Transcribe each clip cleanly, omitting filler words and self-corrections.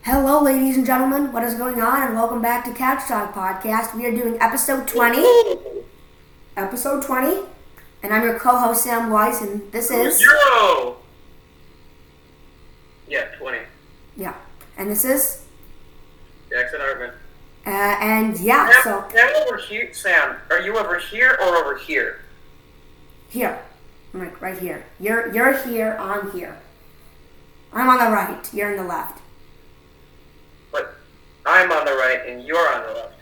Hello, ladies and gentlemen. What is going on? And welcome back to Couch Talk Podcast. We are doing episode 20. Episode 20. And I'm your co-host, Sam Weiss, and this is... Zero! Yeah, 20. Yeah. And this is... Jackson Hartman. So... Sam over here, Sam, are you over here or over here? Here. Right here. You're here, I'm here. I'm on the right, you're on the left. But I'm on the right and you're on the left.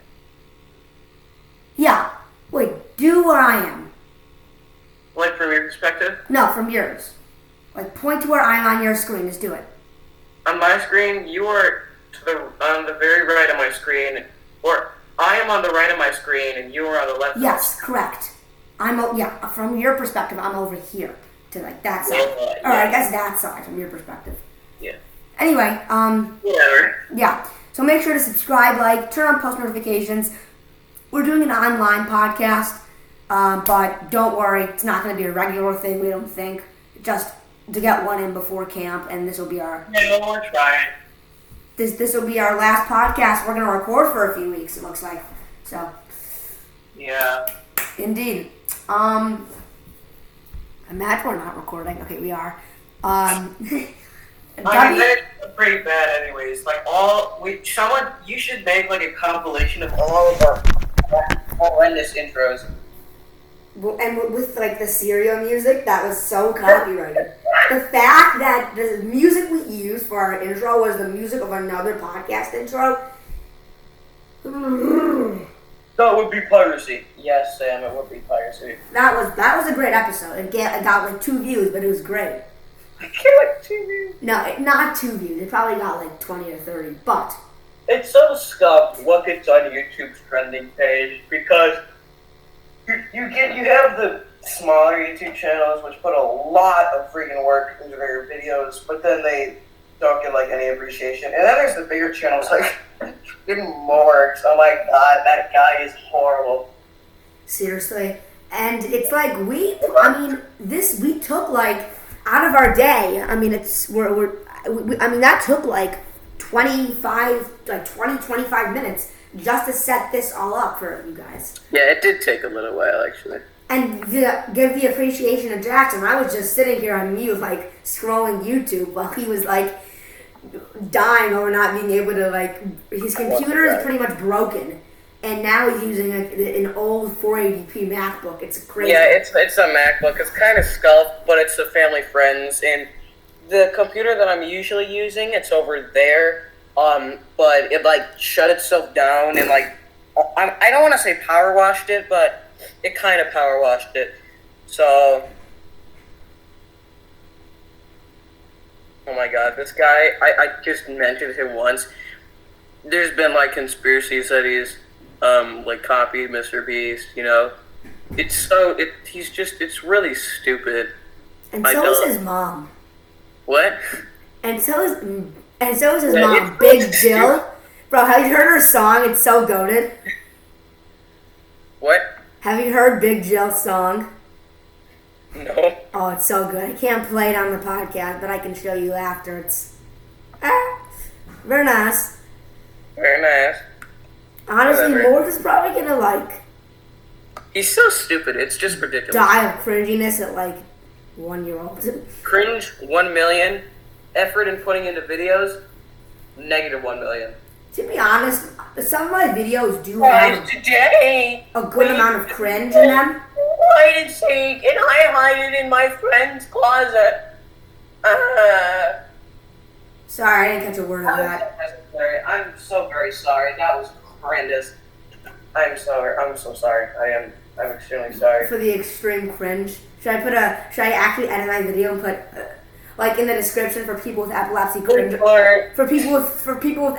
Yeah. Wait, do where I am. Like from your perspective? No, from yours. Like, point to where I'm on your screen. Just do it. On my screen, you are on the very right of my screen, or I am on the right of my screen and you are on the left. Yes, correct. From your perspective, I'm over here to like that side. Yeah. Or I guess that side from your perspective. Yeah. Anyway, whatever. Yeah. So make sure to subscribe, like, turn on post notifications. We're doing an online podcast, but don't worry, it's not going to be a regular thing, we don't think. Just to get one in before camp, and this will be our... No, we're trying. This will be our last podcast we're going to record for a few weeks, it looks like. So... Yeah. Indeed. Imagine we're not recording. Okay, we are. I mean, that's pretty bad anyways. Like, you should make, like, a compilation of all of our horrendous intros. And with, like, the serial music, that was so copyrighted. The fact that the music we used for our intro was the music of another podcast intro. So it would be piracy. Yes, Sam, it would be piracy. That was a great episode. It got like 2 views, but it was great. I get like 2 views. No, not 2 views. It probably got like 20 or 30, but... It's so scuffed what gets on YouTube's trending page, because you have the smaller YouTube channels which put a lot of freaking work into their videos, but then they don't get like any appreciation. And then there's the bigger channels like even more. Oh my god, that guy is horrible. Seriously. And it's like we took like out of our day. I mean, that took like 25 minutes just to set this all up for you guys. Yeah, it did take a little while actually. And give the appreciation of Jackson. I was just sitting here on mute, like scrolling YouTube while he was like dying over not being able to like. His computer is pretty much broken. And now he's using an old 480p MacBook. It's crazy. Yeah, it's a MacBook. It's kind of scuffed, but it's a family friends. And the computer that I'm usually using, it's over there. But it like shut itself down and like I don't want to say power washed it, but it kind of power washed it. So, oh my god, this guy! I just mentioned him once. There's been like conspiracies that he's like copied Mr. Beast, you know. It's really stupid. And so is his mom. What? And so is his mom, Big Jill. Bro, have you heard her song? It's so goated. What? Have you heard Big Jill's song? No. Oh, it's so good. I can't play it on the podcast, but I can show you after. It's very nice. Very nice. Honestly, Morg is probably gonna like. He's so stupid. It's just ridiculous. Die of cringiness at like 1-year-old. Cringe 1 million. Effort in putting into videos negative 1 million. To be honest, some of my videos do have today a good amount of cringe in them. Hide and seek, and I hide it in my friend's closet. Sorry, I didn't catch a word of that. I'm so very sorry. That was horrendous. I'm sorry. I'm so sorry. I'm extremely sorry. For the extreme cringe. Should I actually edit my video and put like in the description for people with epilepsy cringe alert. For people with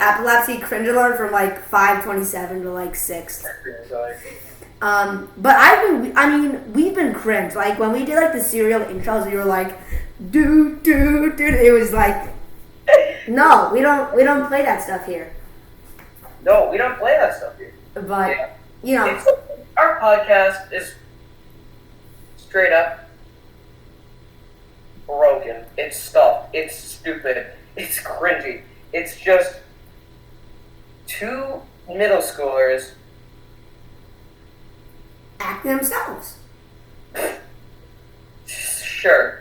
epilepsy cringe alert from like 5:27 to like 6. But we've been cringe. Like when we did like the serial intros, we were like, dude. It was like, no, we don't play that stuff here. No, we don't play that stuff here. But you know, our podcast is straight up broken. It's stuffed. It's stupid. It's cringy. It's just middle schoolers act themselves. Sure.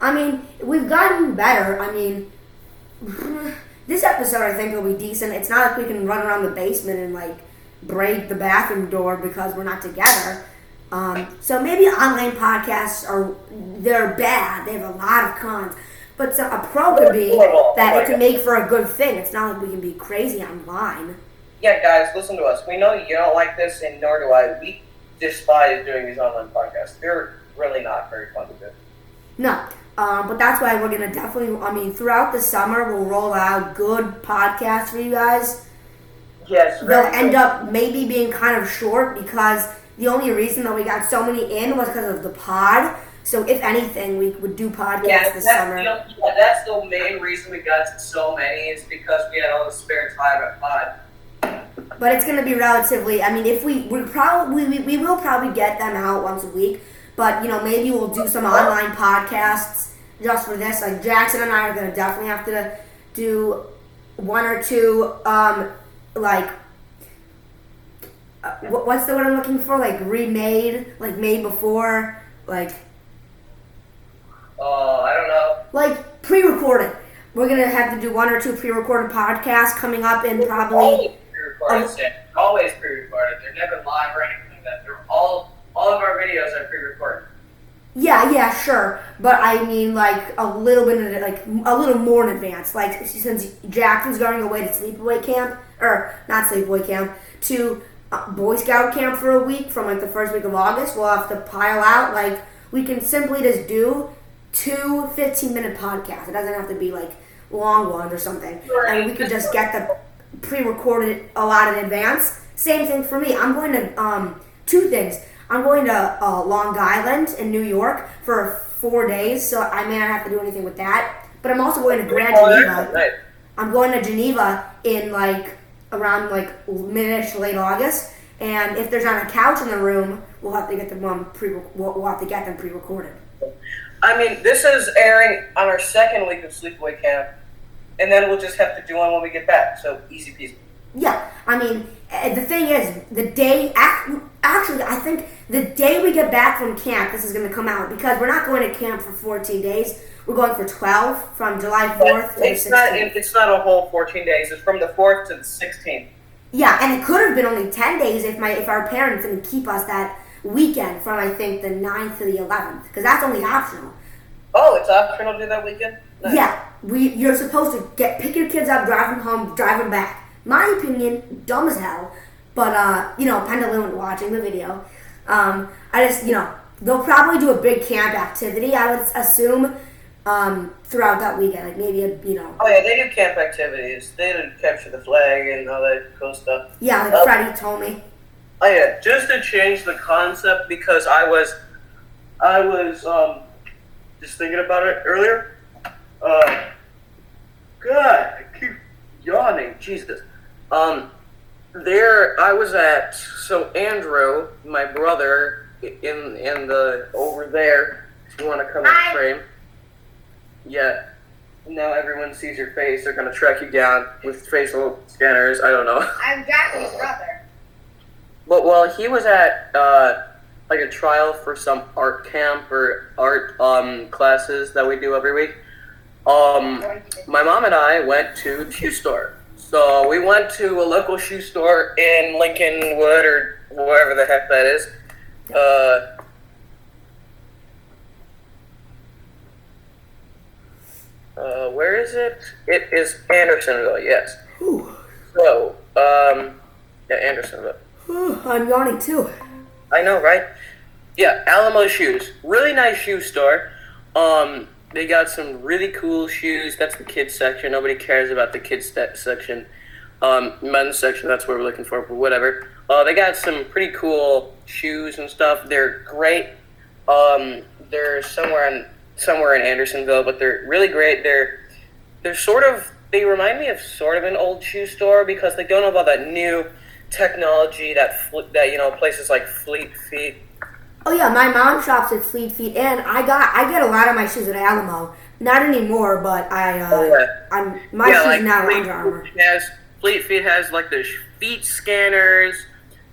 I mean, we've gotten better. I mean, this episode I think will be decent. It's not like we can run around the basement and like break the bathroom door because we're not together. So maybe online podcasts they're bad. They have a lot of cons. But a pro could be that it could make for a good thing. It's not like we can be crazy online. Yeah, guys, listen to us. We know you don't like this, and nor do I. We despise doing these online podcasts. They're really not very fun to do. No, but that's why we're going to definitely, throughout the summer, we'll roll out good podcasts for you guys. Yes. They'll end up maybe being kind of short because the only reason that we got so many in was because of the pod. So if anything, we would do podcasts this summer. That's the main reason we got so many is because we had all the spare time at pod. But it's going to be relatively, if we will probably get them out once a week. But, maybe we'll do some online podcasts just for this. Like, Jackson and I are going to definitely have to do one or two, what's the word I'm looking for? Like, remade, like, made before, like... I don't know. Like, pre-recorded. We're going to have to do one or two pre-recorded podcasts coming up in probably... Always pre-recorded. They're never live or anything like that. They're all of our videos are pre-recorded. Yeah, sure. But I mean, like, a little bit, like, a little more in advance. Like, since Jackson's going away to sleepaway camp, or not sleepaway camp, to Boy Scout camp for a week from, like, the first week of August, we'll have to pile out. Like, we can simply just do 2 15-minute podcasts. It doesn't have to be, like, long ones or something. And we could just get the pre-recorded a lot in advance. Same thing for me. I'm going to, 2 things. I'm going to Long Island in New York for 4 days, so I may not have to do anything with that. But I'm also going to Grand Geneva. I'm going to Geneva in around mid-ish, late August. And if there's not a couch in the room, we'll have to get them pre-recorded. This is airing on our second week of sleepaway camp, and then we'll just have to do one when we get back. So easy peasy. Yeah, the thing is, I think the day we get back from camp, this is going to come out, because we're not going to camp for 14 days. We're going for 12, from July 4th to the 16th. It's not a whole 14 days. It's from the 4th to the 16th. Yeah, and it could have been only 10 days if our parents didn't keep us that weekend from, I think, the 9th to the 11th, because that's only optional. Oh, it's optional to do that weekend? Nice. Yeah, you're supposed to pick your kids up, drive them home, drive them back. My opinion, dumb as hell, but, Pendulum watching the video. They'll probably do a big camp activity, I would assume, throughout that weekend. Like, maybe, Oh, yeah, they do camp activities. They do capture the flag and all that cool stuff. Yeah, like Freddie told me. Oh, yeah, just to change the concept, because I was just thinking about it earlier. God, I keep yawning. Jesus. Andrew, my brother, in the over there, if you want to come in the frame. Yeah. Now everyone sees your face. They're going to track you down with facial scanners. I don't know. I'm Jackson's brother. But while he was at a trial for some art camp or art classes that we do every week, my mom and I went to the shoe store. So we went to a local shoe store in Lincolnwood or wherever the heck that is. Where is it? It is Andersonville, yes. Whew. So, Andersonville. I'm yawning too. I know, right? Yeah, Alamo Shoes. Really nice shoe store. They got some really cool shoes. That's the kids section. Nobody cares about the kids section. Men's section, that's what we're looking for, but whatever. They got some pretty cool shoes and stuff. They're great. They're somewhere in Andersonville, but they're really great. They remind me of sort of an old shoe store because they don't have all that new technology that places like Fleet Feet. Oh yeah, my mom shops at Fleet Feet, and I get a lot of my shoes at Alamo. Not anymore, but my shoes now are Under Armour. Fleet Feet has like the feet scanners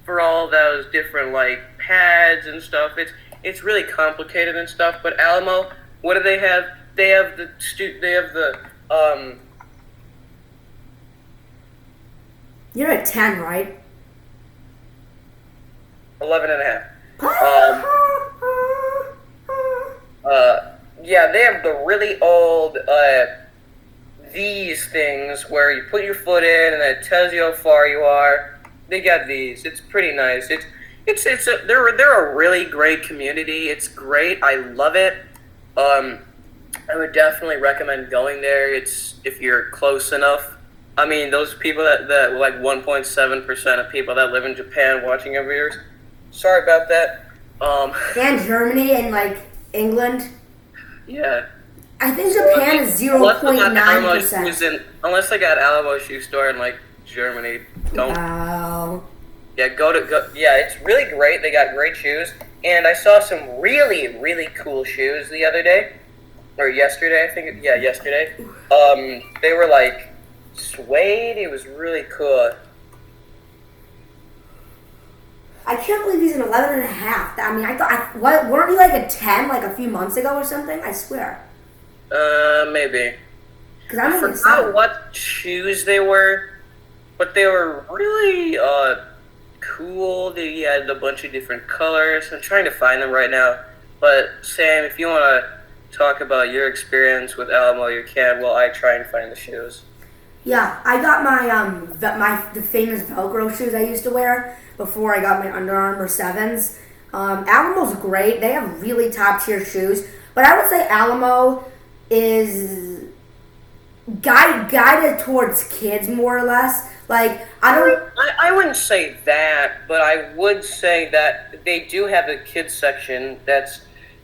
for all those different like pads and stuff. It's really complicated and stuff. But Alamo, what do they have? They have the You're at 10, right? 11 and a half. Yeah, they have the really old these things where you put your foot in and it tells you how far you are. They got these. It's pretty nice. They're a really great community. It's great. I love it. I would definitely recommend going there. It's if you're close enough. I mean, those people that like 1.7% of people that live in Japan watching our videos. Sorry about that. And Germany and like England. Yeah. I think Japan is 0.9%. Unless they got Alamo shoe store in like Germany, don't. Wow. Yeah, go. Yeah, it's really great. They got great shoes, and I saw some really, really cool shoes the other day, or yesterday, I think. Yeah, yesterday. They were like suede. It was really cool. I can't believe he's an 11 and a half. I mean, weren't you like a 10 like a few months ago or something? I swear. Maybe. Because I forgot what shoes they were, but they were really, cool. They had a bunch of different colors. I'm trying to find them right now. But, Sam, if you want to talk about your experience with Alamo, you can while I try and find the shoes. Yeah, I got my the famous Velcro shoes I used to wear before I got my Under Armour 7s. Alamo's great. They have really top-tier shoes. But I would say Alamo is guided towards kids more or less. Like, I wouldn't say that, but I would say that they do have a kids section that's,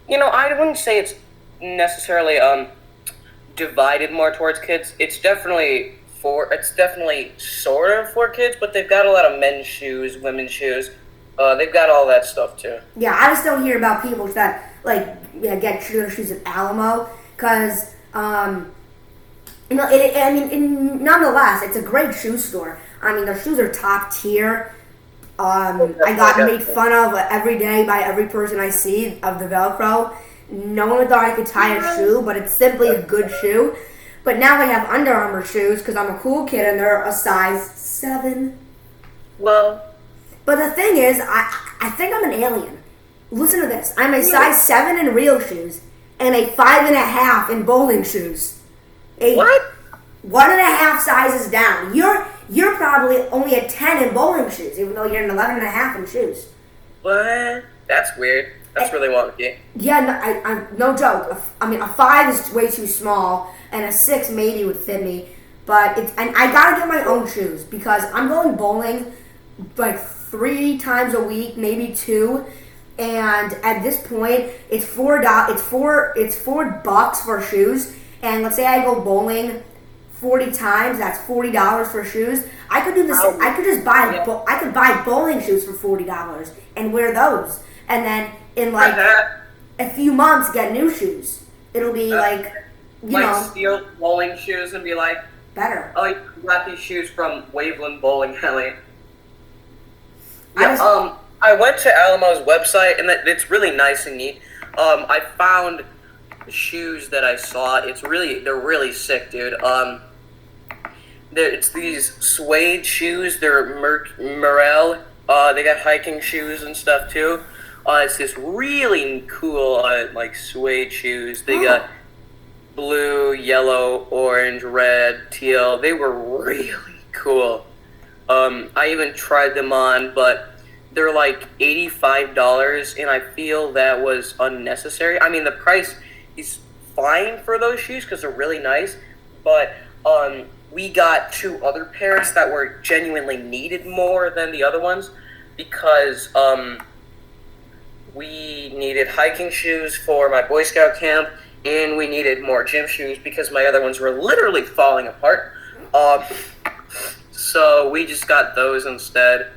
I wouldn't say it's necessarily divided more towards kids. It's definitely sort of for kids, but they've got a lot of men's shoes, women's shoes. They've got all that stuff too. Yeah, I just don't hear about people that get their shoes at Alamo because nonetheless, it's a great shoe store. I mean, their shoes are top tier. I got made fun of every day by every person I see of the Velcro. No one thought I could tie a shoe, but it's simply a good shoe. But now I have Under Armour shoes because I'm a cool kid and they're a size 7. Well, but the thing is, I think I'm an alien. Listen to this. I'm a size 7 in real shoes and a 5.5 in bowling shoes. What? 1.5 sizes down. You're probably only a 10 in bowling shoes, even though you're an 11.5 in shoes. What? That's weird. That's really wonky. Yeah, I'm no joke. I mean, a 5 is way too small, and a 6 maybe would fit me. But and I gotta get my own shoes because I'm going bowling like 3 times a week, maybe 2. And at this point, it's $4 for shoes. And let's say I go bowling 40 times, that's $40 for shoes. I could do this. I could just buy. Yeah. I could buy bowling shoes for $40 and wear those, and then in like a few months get new shoes. It'll be steal bowling shoes and be like better. Oh, you got these shoes from Waveland Bowling Alley. Yeah. I went to Alamo's website and it's really nice and neat. I found the shoes that I saw. They're really sick, dude. It's these suede shoes. They're Morel. They got hiking shoes and stuff too. It's this really cool suede shoes. They got blue, yellow, orange, red, teal. They were really cool. I even tried them on, but they're like $85, and I feel that was unnecessary. I mean, the price is fine for those shoes because they're really nice, but we got 2 other pairs that were genuinely needed more than the other ones because we needed hiking shoes for my Boy Scout camp, and we needed more gym shoes because my other ones were literally falling apart. So we just got those instead.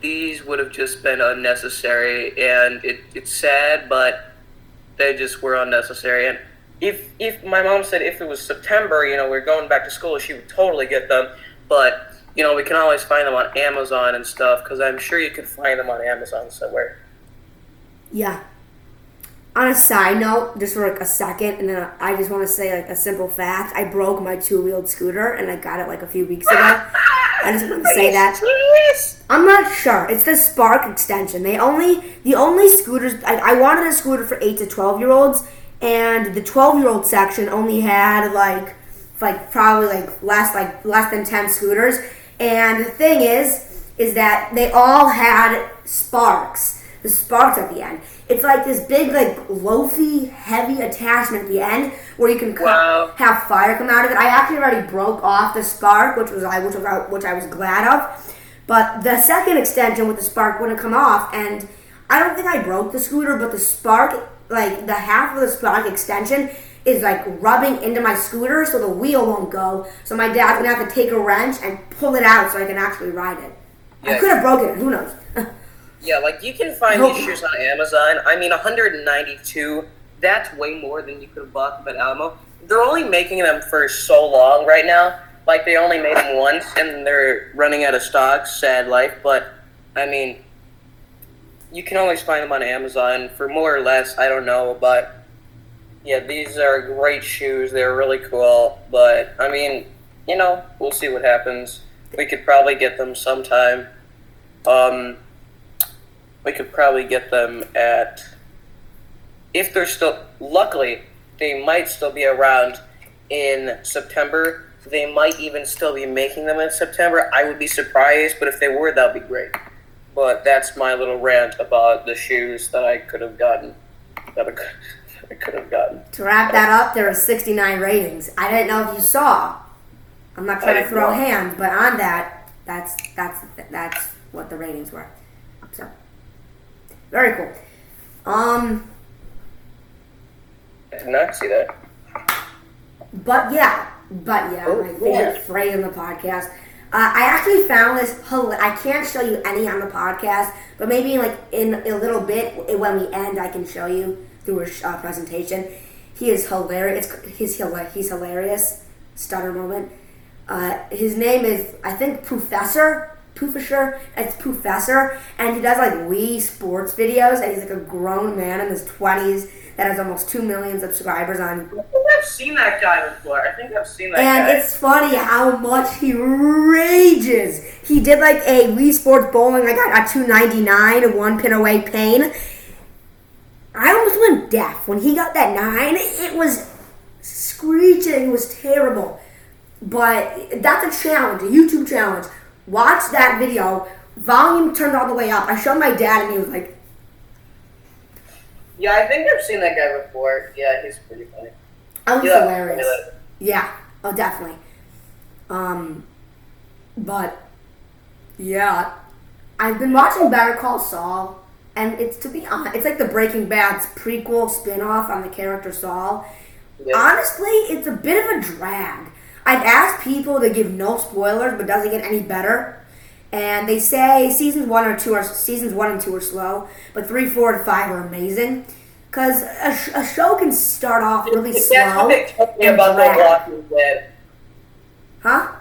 These would have just been unnecessary, and it's sad, but they just were unnecessary. And if my mom said if it was September, we're going back to school, she would totally get them. but we can always find them on Amazon and stuff, because I'm sure you could find them on Amazon somewhere. Yeah. On a side note, just for like a second, and then I just want to say like a simple fact. I broke my 2-wheeled scooter, and I got it like a few weeks ago. I just want to say that. Serious? I'm not sure. It's the Spark extension. The only scooters, I wanted a scooter for 8 to 12-year-olds, and the 12-year-old section only had like probably less than 10 scooters. And the thing is that they all had sparks. The sparks at the end. It's like this big, like, loafy, heavy attachment at the end where you can have fire come out of it. I actually already broke off the spark, which I was glad of. But the second extension with the spark wouldn't come off, and I don't think I broke the scooter, but the spark, like, the half of the spark extension is, like, rubbing into my scooter so the wheel won't go. So my dad's going to have to take a wrench and pull it out so I can actually ride it. Yeah. I could have broken it. Who knows? Yeah, like, you can find these shoes on Amazon. I mean, $192, that's way more than you could have bought them at Alamo. They're only making them for so long right now. Like, they only made them once, and they're running out of stock, sad life. But, I mean, you can always find them on Amazon for more or less, I don't know. But, yeah, these are great shoes. They're really cool. But, I mean, we'll see what happens. We could probably get them sometime. We could probably get them if they're still, luckily, they might still be around in September. They might even still be making them in September. I would be surprised, but if they were, that would be great. But that's my little rant about the shoes that I could have gotten. To wrap that up, there are 69 ratings. I didn't know if you saw. I'm not trying to throw hands, but on that, that's what the ratings were. So. Very cool. I did not see that. But yeah, my favorite phrase in the podcast. I actually found this. I can't show you any on the podcast, but maybe in a little bit when we end, I can show you through a presentation. He is hilarious. He's hilarious. Stutter moment. His name is, I think, Professor. It's Professor, and he does like Wii Sports videos, and he's like a grown man in his 20s that has almost 2 million subscribers on. I think I've seen that guy before. And it's funny how much he rages. He did like a Wii Sports bowling. I got a $2.99, 1 pin away pain. I almost went deaf when he got that 9. It was screeching. It was terrible. But that's a challenge, a YouTube challenge. Watch that video, volume turned all the way up. I showed my dad and he was like... Yeah, I think I've seen that guy before. Yeah, he's pretty funny. Oh, he's hilarious. Yeah, oh, definitely. But, yeah. I've been watching Better Call Saul, and to be honest, it's like the Breaking Bad's prequel spin-off on the character Saul. Yeah. Honestly, it's a bit of a drag. I've asked people to give no spoilers, but does it get any better? And they say seasons 1 and 2 are slow, but 3, 4, and 5 are amazing. Because a show can start off really slow. That's what they told me about The Walking Dead. Huh?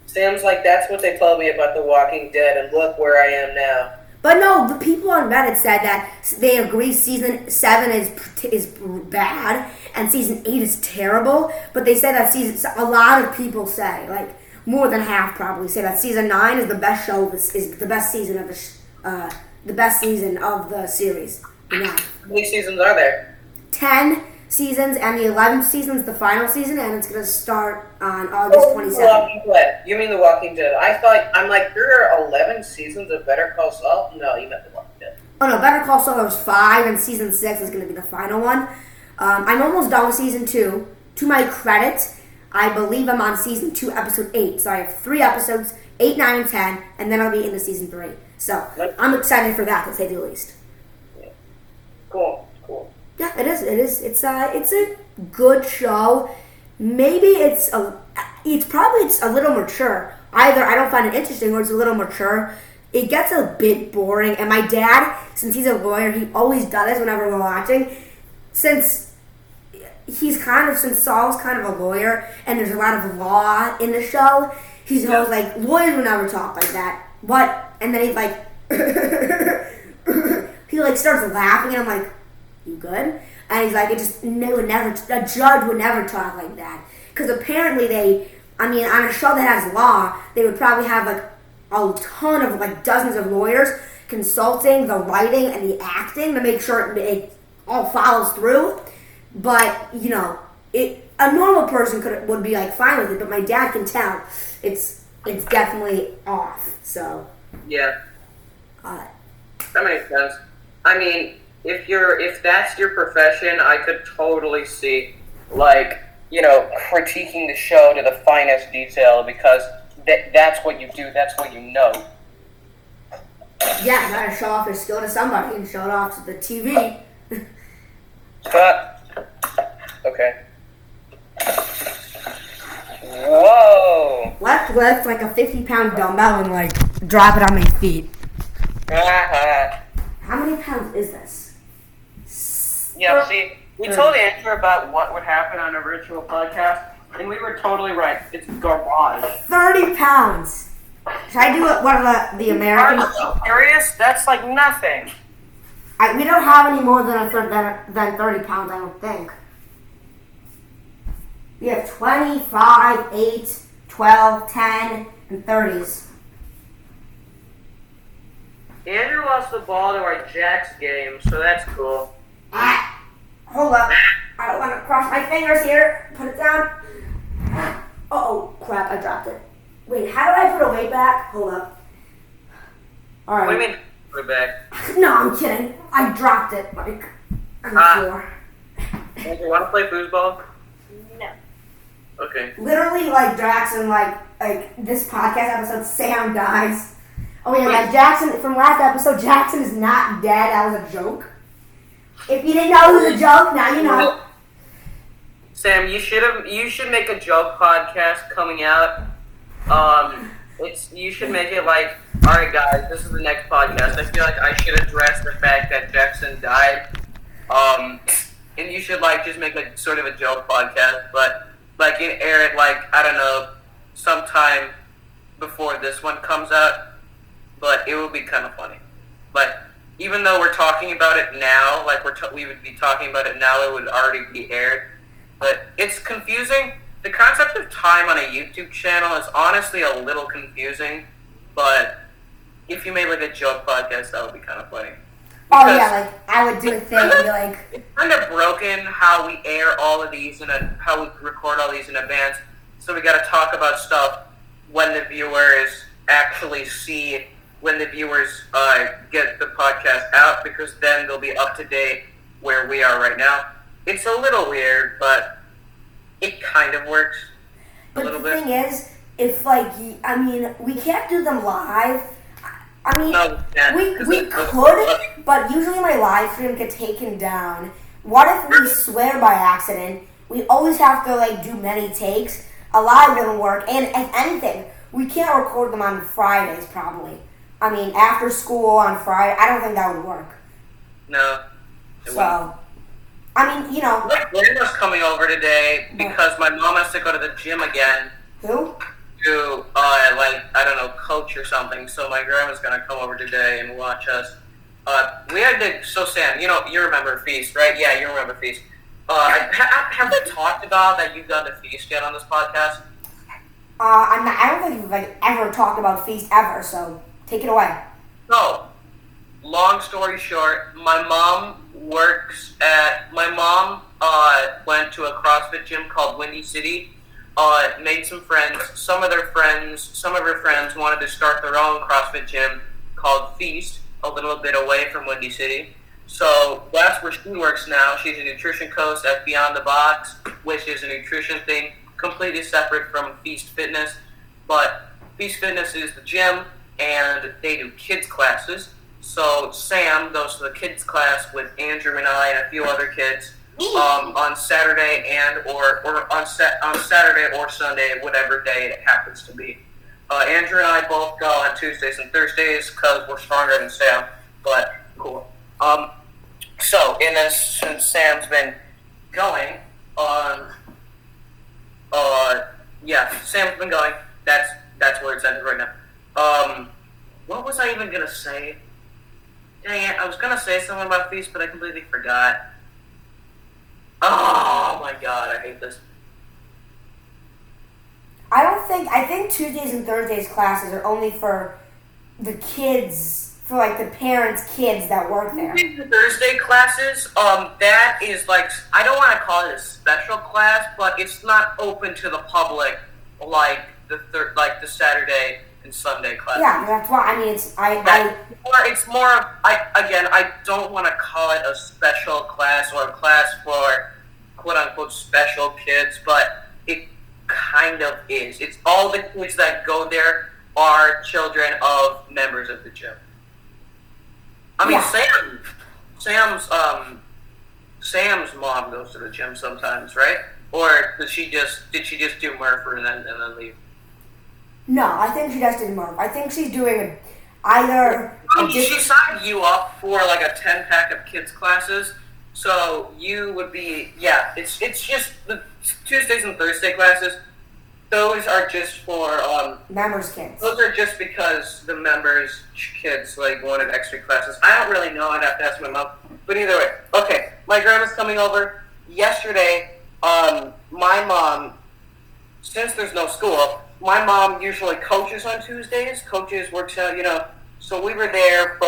Sam's like, that's what they told me about The Walking Dead, and look where I am now. But no, the people on Reddit said that they agree season 7 is bad and season 8 is terrible. Of people say, a lot of people say, like more than half probably say that season 9 is the best show. Is the best season of the series. How many seasons are there? 10 seasons, and the 11th season is the final season, and it's gonna start on August 27th. You mean The Walking Dead? I'm like, there are 11 seasons of Better Call Saul? No, you meant The Walking Dead. Oh no, Better Call Saul was 5, and season 6 is gonna be the final one. I'm almost done with season 2. To my credit, I believe I'm on season 2, episode 8. So I have 3 episodes, 8, 9, and 10, and then I'll be into season 3. So I'm excited for that, to say the least. Yeah. Cool. Yeah, it is. It's a good show. Maybe it's a little mature. Either I don't find it interesting or it's a little mature. It gets a bit boring. And my dad, since he's a lawyer, he always does this whenever we're watching. Since he's kind of, since Saul's kind of a lawyer and there's a lot of law in the show, he's always like, lawyers would never talk like that. What? And then he's like, he like starts laughing and I'm like, you good? And he's like, a judge would never talk like that. Because apparently on a show that has law, they would probably have like a ton of like dozens of lawyers consulting the writing and the acting to make sure it all follows through. But, you know, a normal person would be like fine with it, but my dad can tell it's definitely off. So yeah, that makes sense. I mean, if that's your profession, I could totally see, like, you know, critiquing the show to the finest detail because that's what you do. That's what you know. Yeah, you gotta show off your skill to somebody and show it off to the TV. Okay. Whoa! Let's lift like a 50-pound dumbbell and like drop it on my feet. How many pounds is this? Yeah, see, we told Andrew about what would happen on a virtual podcast, and we were totally right. It's garbage. 30 pounds. Should I do one of the American? Are you serious? That's like nothing. We don't have any more than 30 pounds, I don't think. We have 25, 8, 12, 10, and 30s. Andrew lost the ball to our Jacks game, so that's cool. Hold up. I don't want to cross my fingers here. Put it down. Oh, crap, I dropped it. Wait, how did I put a weight back? Hold up. All right. What do you mean, put it back? No, I'm kidding. I dropped it, like, on the floor. Andrew, want to play foosball? No. Okay. Literally, like, Jackson, like this podcast episode, Sam dies. Oh, yeah, like, Jackson, from last episode, Jackson is not dead. That was a joke. If you didn't know it was a joke, now you know. Sam, you should make a joke podcast coming out. You should make it like, all right, guys, this is the next podcast. I feel like I should address the fact that Jackson died. And you should like just make like sort of a joke podcast, but like you air it like, I don't know, sometime before this one comes out. But it would be kind of funny. But even though we're talking about it now, like we would be talking about it now, it would already be aired. But it's confusing. The concept of time on a YouTube channel is honestly a little confusing. But if you made like a joke podcast, that would be kind of funny. Oh yeah, like I would do a thing and be like. It's kind of broken how we air all of these how we record all these in advance. So we got to talk about stuff when the viewers actually see. When the viewers get the podcast out, because then they'll be up to date where we are right now. It's a little weird, but it kind of works a little bit. But the thing is, if like, I mean, we can't do them live. I mean, No, we could, but usually my live stream gets taken down. What if we swear by accident? We always have to like do many takes. A live wouldn't work, and if anything, we can't record them on Fridays probably. I mean, after school on Friday, I don't think that would work. No. So, I mean, you know. My grandma's coming over today because my mom has to go to the gym again. Who? To, coach or something. So my grandma's going to come over today and watch us. So Sam, you remember Feast, right? Yeah, you remember Feast. Have we talked about that you've done the Feast yet on this podcast? I don't think we've ever talked about Feast ever, so take it away. So, long story short, my mom went to a CrossFit gym called Windy City, made some friends. Some of her friends wanted to start their own CrossFit gym called Feast, a little bit away from Windy City. So that's where she works now. She's a nutrition coach at Beyond the Box, which is a nutrition thing completely separate from Feast Fitness. But Feast Fitness is the gym, and they do kids classes. So Sam goes to the kids class with Andrew and I and a few other kids on Saturday on Saturday or Sunday, whatever day it happens to be. Andrew and I both go on Tuesdays and Thursdays because we're stronger than Sam. But cool. And then since Sam's been going, Yeah, Sam's been going. That's where it's ended right now. What was I even gonna say? Dang it, I was gonna say something about feast, but I completely forgot. Oh my god, I hate this. I think Tuesdays and Thursdays classes are only for the kids, for like the parents' kids that work there. Thursday classes, that is like, I don't want to call it a special class, but it's not open to the public like the Saturday and Sunday classes. Yeah, that's why. I mean, it's more. I don't want to call it a special class or a class for quote unquote special kids, but it kind of is. It's all the kids that go there are children of members of the gym. I mean, yeah. Sam's mom goes to the gym sometimes, right? Or did she just do Murphy and then leave? No, I think she just did Murph. I think she's doing either. She signed you up for like a 10-pack of kids classes, so you would be It's just the Tuesdays and Thursday classes. Those are just for members' kids. Those are just because the members' kids like wanted extra classes. I don't really know. I'd have to ask my mom. But either way, okay. My grandma's coming over. Yesterday, my mom, since there's no school, my mom usually coaches on Tuesdays. Coaches, works out, So we were there.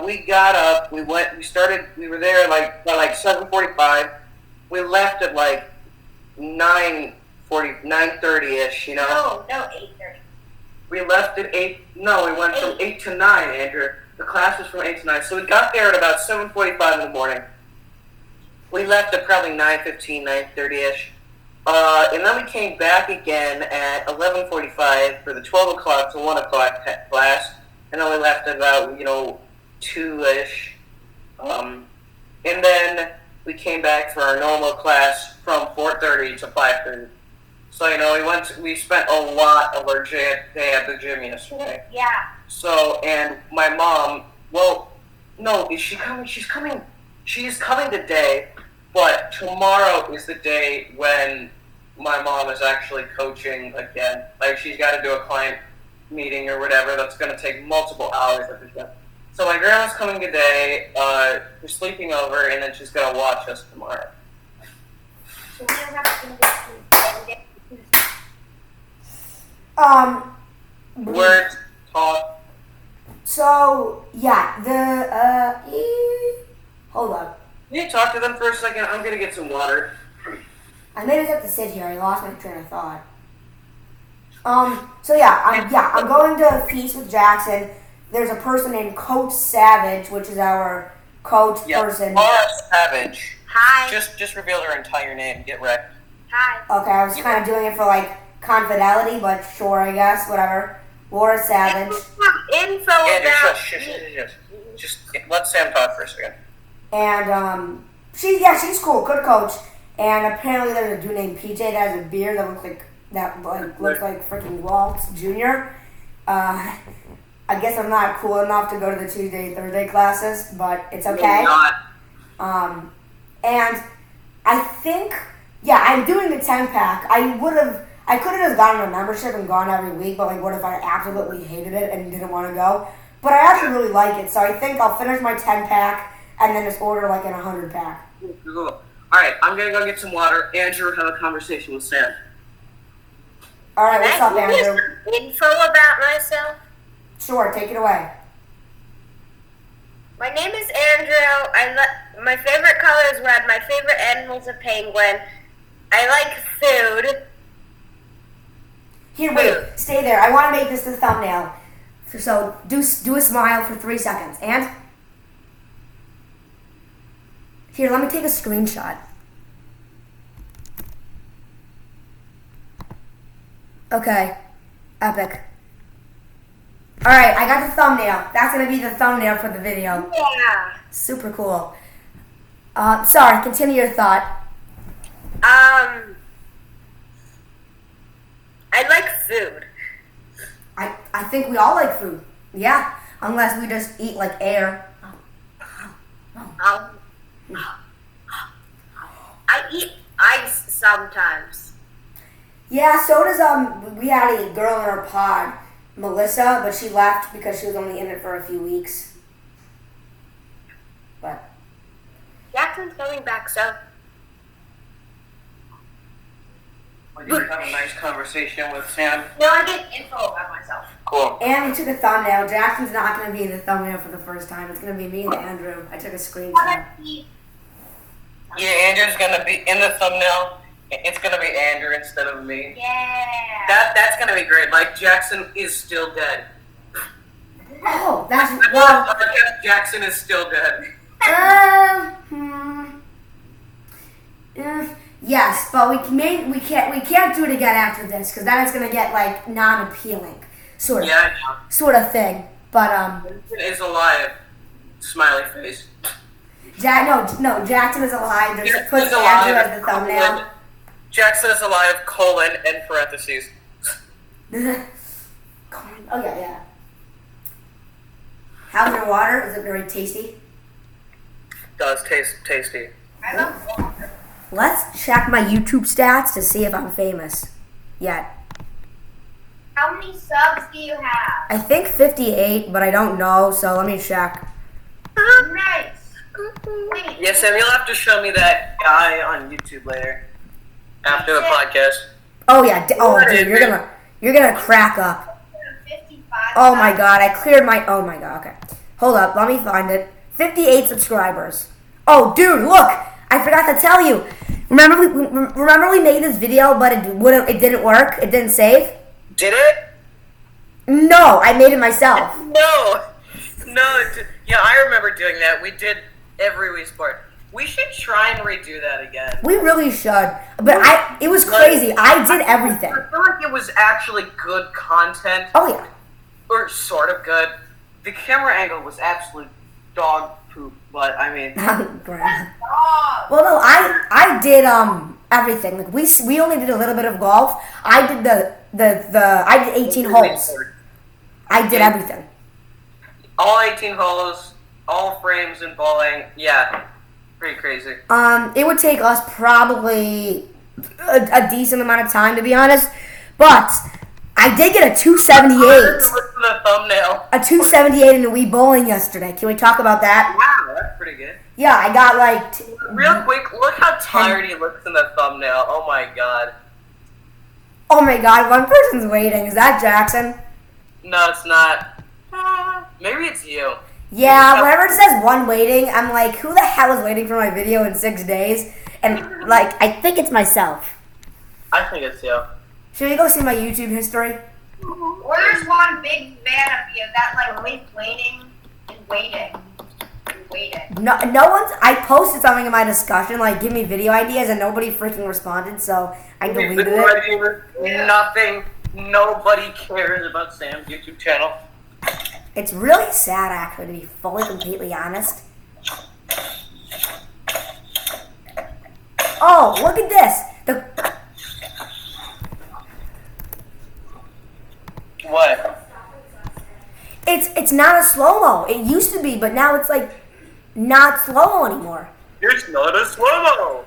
We got up. We went. We started. We were there by 7:45. We left at like 9:30-ish, No, 8:30. We left at 8. No, we went from 8 to 9, Andrew. The class was from 8 to 9. So we got there at about 7:45 in the morning. We left at probably 9:15, 9:30-ish. And then we came back again at 11:45 for the 12 o'clock to 1 o'clock class. And then we left at about, 2-ish. And then we came back for our normal class from 4:30 to 5:30. So, we spent a lot of our day at the gym yesterday. Yeah. So, and my mom, is she coming? She's coming today, but tomorrow is the day when my mom is actually coaching again. Like, she's got to do a client meeting or whatever that's going to take multiple hours at the gym. So my grandma's coming today, we're sleeping over, and then she's going to watch us tomorrow. So we don't have to do this. Words, talk. So, hold up. Can you talk to them for a second? I'm going to get some water. I may just have to sit here. I lost my train of thought. I'm going to feast with Jackson. There's a person named Coach Savage, which is our coach person. Laura Savage. Hi. Just reveal her entire name. Get wrecked. Hi. Okay, I was kind of doing it for confidentiality, but sure, I guess, whatever. Laura Savage. Info about Just let Sam talk for a second. And she's cool, good coach. And apparently there's a dude named PJ that has a beard that looks like freaking Walt Jr. I guess I'm not cool enough to go to the Tuesday, Thursday classes, but it's okay. Not. And I think, I'm doing the 10-pack. I could have just gotten a membership and gone every week, but what if I absolutely hated it and didn't want to go? But I actually really like it, so I think I'll finish my 10-pack and then just order an 100-pack. Cool. All right, I'm going to go get some water. Andrew, have a conversation with Sam. All right, what's up, Andrew? Info about myself. Sure, take it away. My name is Andrew. My favorite color is red. My favorite animal is a penguin. I like food. Here, wait, stay there. I want to make this the thumbnail. So do a smile for 3 seconds. And? Here, let me take a screenshot. Okay, epic. Alright, I got the thumbnail. That's going to be the thumbnail for the video. Yeah. Super cool. Sorry, continue your thought. I like food. I think we all like food. Yeah, unless we just eat like air. I eat ice sometimes. Yeah, so does we had a girl in our pod, Melissa, but she left because she was only in it for a few weeks. But Jackson's coming back, so. We did have a nice conversation with Sam. No, I get info about myself. Cool. and we took a thumbnail. Jackson's not going to be in the thumbnail for the first time. It's going to be me and Andrew. I took a screenshot. Yeah, Andrew's gonna be in the thumbnail. It's gonna be Andrew instead of me. Yeah. That's gonna be great. Like Jackson is still dead. Oh, that's well. Jackson is still dead. Yes, but we can't do it again after this because then it's going to get like non-appealing sort of Yeah, I know. sort of thing. But Jackson is alive. Smiley face. No, Jackson is alive. Just Jackson put is Andrew alive. as the thumbnail. Jackson is alive. Colon and parentheses. Oh yeah. How's your water? Is it very tasty? Does taste tasty. I love water. Let's check my YouTube stats to see if I'm famous yet. How many subs do you have? I think 58, but I don't know, so let me check. Nice. Wait. Yeah, Sam, you'll have to show me that guy on YouTube later. After the podcast. Oh yeah, dude, you're gonna crack up. 55 Oh my god, I cleared my. Oh my god, okay. Hold up, let me find it. 58 subscribers. Oh, dude, look! I forgot to tell you. Remember we made this video, but it didn't work. It didn't save. Did it? No, I made it myself. No. Yeah, I remember doing that. We did every Wii Sport. We should try and redo that again. We really should. But it was crazy. I did everything. I feel like it was actually good content. Oh yeah. Or sort of good. The camera angle was absolute dog poop, but I mean. Well, no, I did everything. Like we only did a little bit of golf. I did I did 18 holes. I did everything. All 18 holes, all frames and bowling. Yeah, pretty crazy. It would take us probably a decent amount of time, to be honest. But I did get a 278. Look at the thumbnail. A 278 in the Wii bowling yesterday. Can we talk about that? Wow, that's pretty good. Yeah, I got like. Real quick, look how tired he looks in the thumbnail. Oh my god. Oh my god, one person's waiting. Is that Jackson? No, it's not. Maybe it's you. Yeah, whenever it says one waiting, I'm like, who the hell is waiting for my video in 6 days? And like, I think it's myself. I think it's you. Should we go see my YouTube history? Or there's one big fan of you that like waiting and waiting. No one's. I posted something in my discussion, like, give me video ideas, and nobody freaking responded, so I deleted it. Nothing. Nobody cares about Sam's YouTube channel. It's really sad, actually, to be completely honest. Oh, look at this. What? It's not a slow-mo. It used to be, but now it's like not slow-mo anymore. It's not a slow-mo.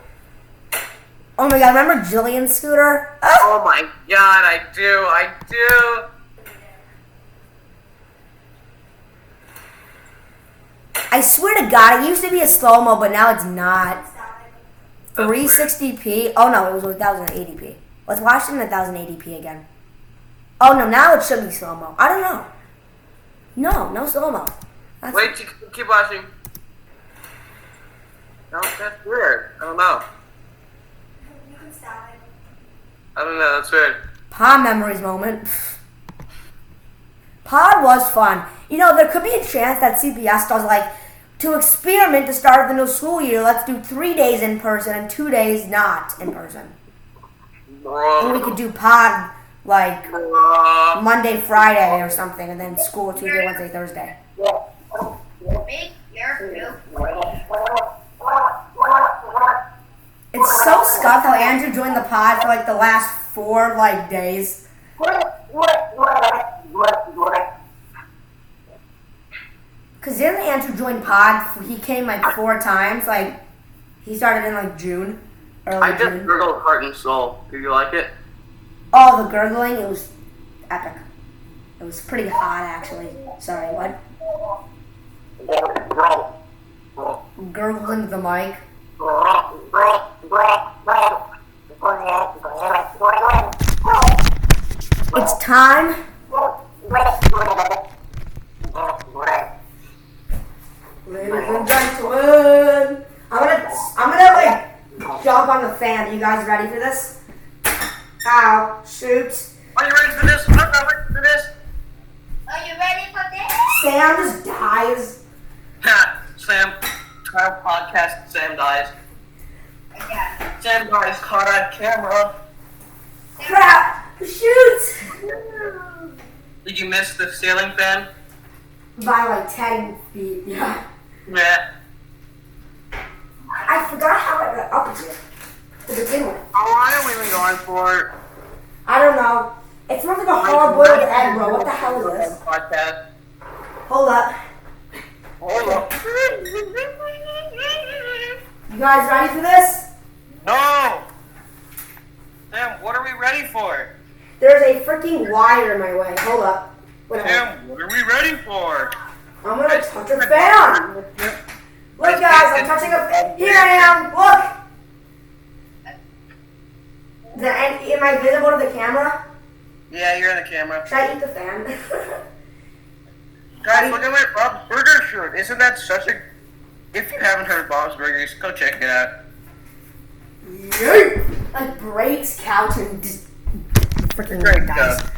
Oh my god, remember Jillian's scooter? Oh my god, I do. I swear to god, it used to be a slow-mo, but now it's not. 360p? Oh no, that was 1080p. Let's watch it in 1080p again. Oh no, now it should be slow-mo. I don't know. No slow-mo. Wait, keep watching. No, that's weird. I don't know. I don't know, that's weird. Pod memories moment. Pod was fun. You know, there could be a chance that CPS does like, to experiment to start the new school year, let's do 3 days in person and 2 days not in person. And we could do pod like Monday, Friday or something, and then school Tuesday, Wednesday, Thursday. It's so scuffed how Andrew joined the pod for like the last 4 like days. Cause didn't Andrew join pod? He came like 4 times. Like he started in like June. I just gurgled Heart and Soul. Do you like it? Oh, the gurgling, it was epic. It was pretty hot, actually. Sorry, what? Gurgle into the mic. It's time. Ladies and gentlemen, I'm gonna like jump on the fan. You guys ready for this? Ow! Shoot! Are you ready for this? I'm not ready for this. Are you ready for this? Sam just dies. Ha! Sam. Our podcast. Sam dies. Yeah. Sam dies caught on camera. Crap! Shoot! Did you miss the ceiling fan? By like 10 feet. Yeah. Yeah. I forgot how I got up here to begin with. How long have we been going for? I don't know. It smells like a hard-boiled egg, bro. What the hell is this? Podcast. Hold up. Hold up. You guys ready for this? No! Sam, what are we ready for? There's a freaking wire in my way. Hold up. Wait a minute. Sam, what are we ready for? I'm gonna touch a fan. Look, guys, I'm touching a fan. Here I am. Look. Am I visible to the camera? Yeah, you're in the camera. Should I eat the fan? Guys, look at my Bob's Burger shirt. Isn't that such a... If you haven't heard of Bob's Burgers, go check it out. Yay! Like breaks couch and just freaking Great dies. stuff.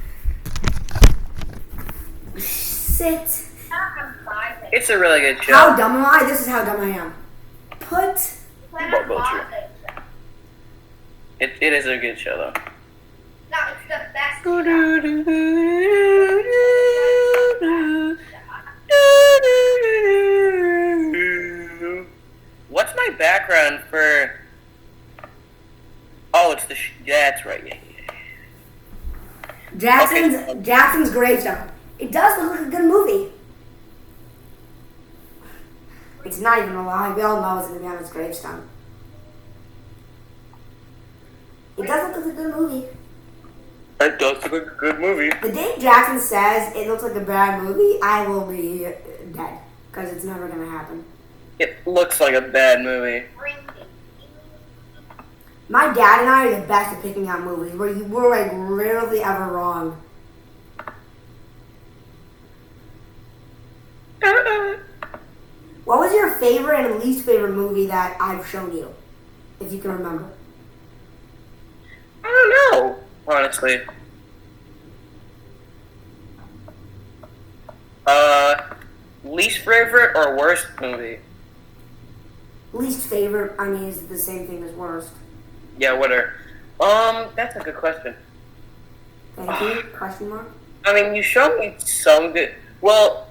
Sit. It's a really good show. How dumb am I? This is how dumb I am. Put. It is a good show, though. No, it's the best. What's my background for... Oh, it's the... Yeah, that's right. Yeah. Jackson's gravestone. It does look like a good movie. It's not even a lie. We all know it's gonna be on his gravestone. It does look like a good movie. It does look like a good movie. The day Jackson says it looks like a bad movie, I will be dead. Because it's never gonna happen. It looks like a bad movie. My dad and I are the best at picking out movies. We're like rarely ever wrong. What was your favorite and least favorite movie that I've shown you? If you can remember. I don't know, honestly. Least favorite or worst movie? Least favorite, I mean, is the same thing as worst. Yeah, whatever. That's a good question. Thank you? Question mark? I mean, you showed me some good... Well,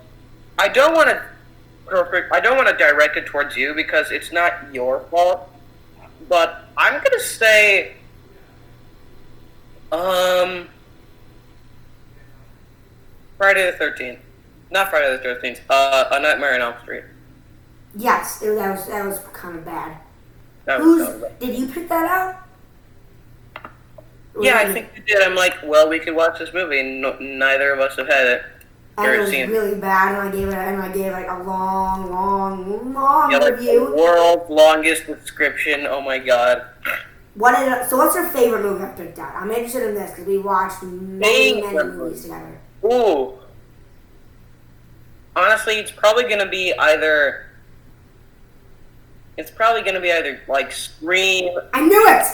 I don't want to direct it towards you because it's not your fault. But I'm gonna say... Friday the 13th. Not Friday the 13th. A Nightmare on Elm Street. Yes, that was kind of bad. Did you pick that out? Yeah, I think you did. I'm like, well, we could watch this movie, and neither of us have had it. And it was really bad, and I gave like a long review. The world's longest description. Oh my god. So what's your favorite movie I picked out? I'm interested in this because we watched many movies together. Ooh. Honestly, it's probably gonna be either like Scream. I knew it.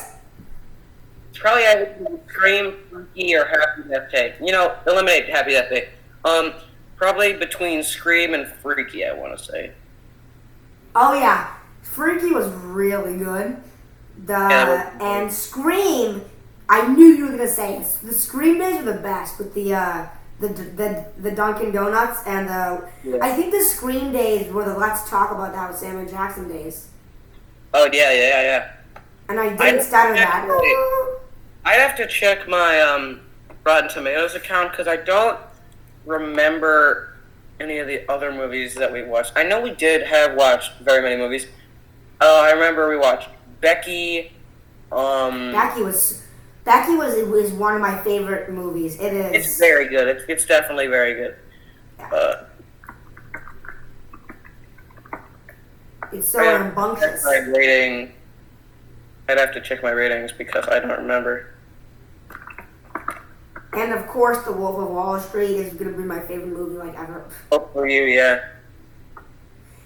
It's probably either Scream, Freaky, or Happy Death Day. Eliminate Happy Death Day. Probably between Scream and Freaky, I want to say. Oh yeah, Freaky was really good. And Scream, I knew you were gonna say it. The Scream days were the best with the Dunkin' Donuts and I think the Scream days were the Let's Talk About That with Samuel Jackson days. Oh yeah. And I did instead of that. I'd have to check my Rotten Tomatoes account because I don't remember any of the other movies that we watched. I know we did have watched very many movies. I remember we watched Becky, Becky is one of my favorite movies. It is. It's very good. It's definitely very good. Yeah. It's so rambunctious. My rating. I'd have to check my ratings because I don't remember. And of course, The Wolf of Wall Street is going to be my favorite movie like ever. Oh, for you, yeah.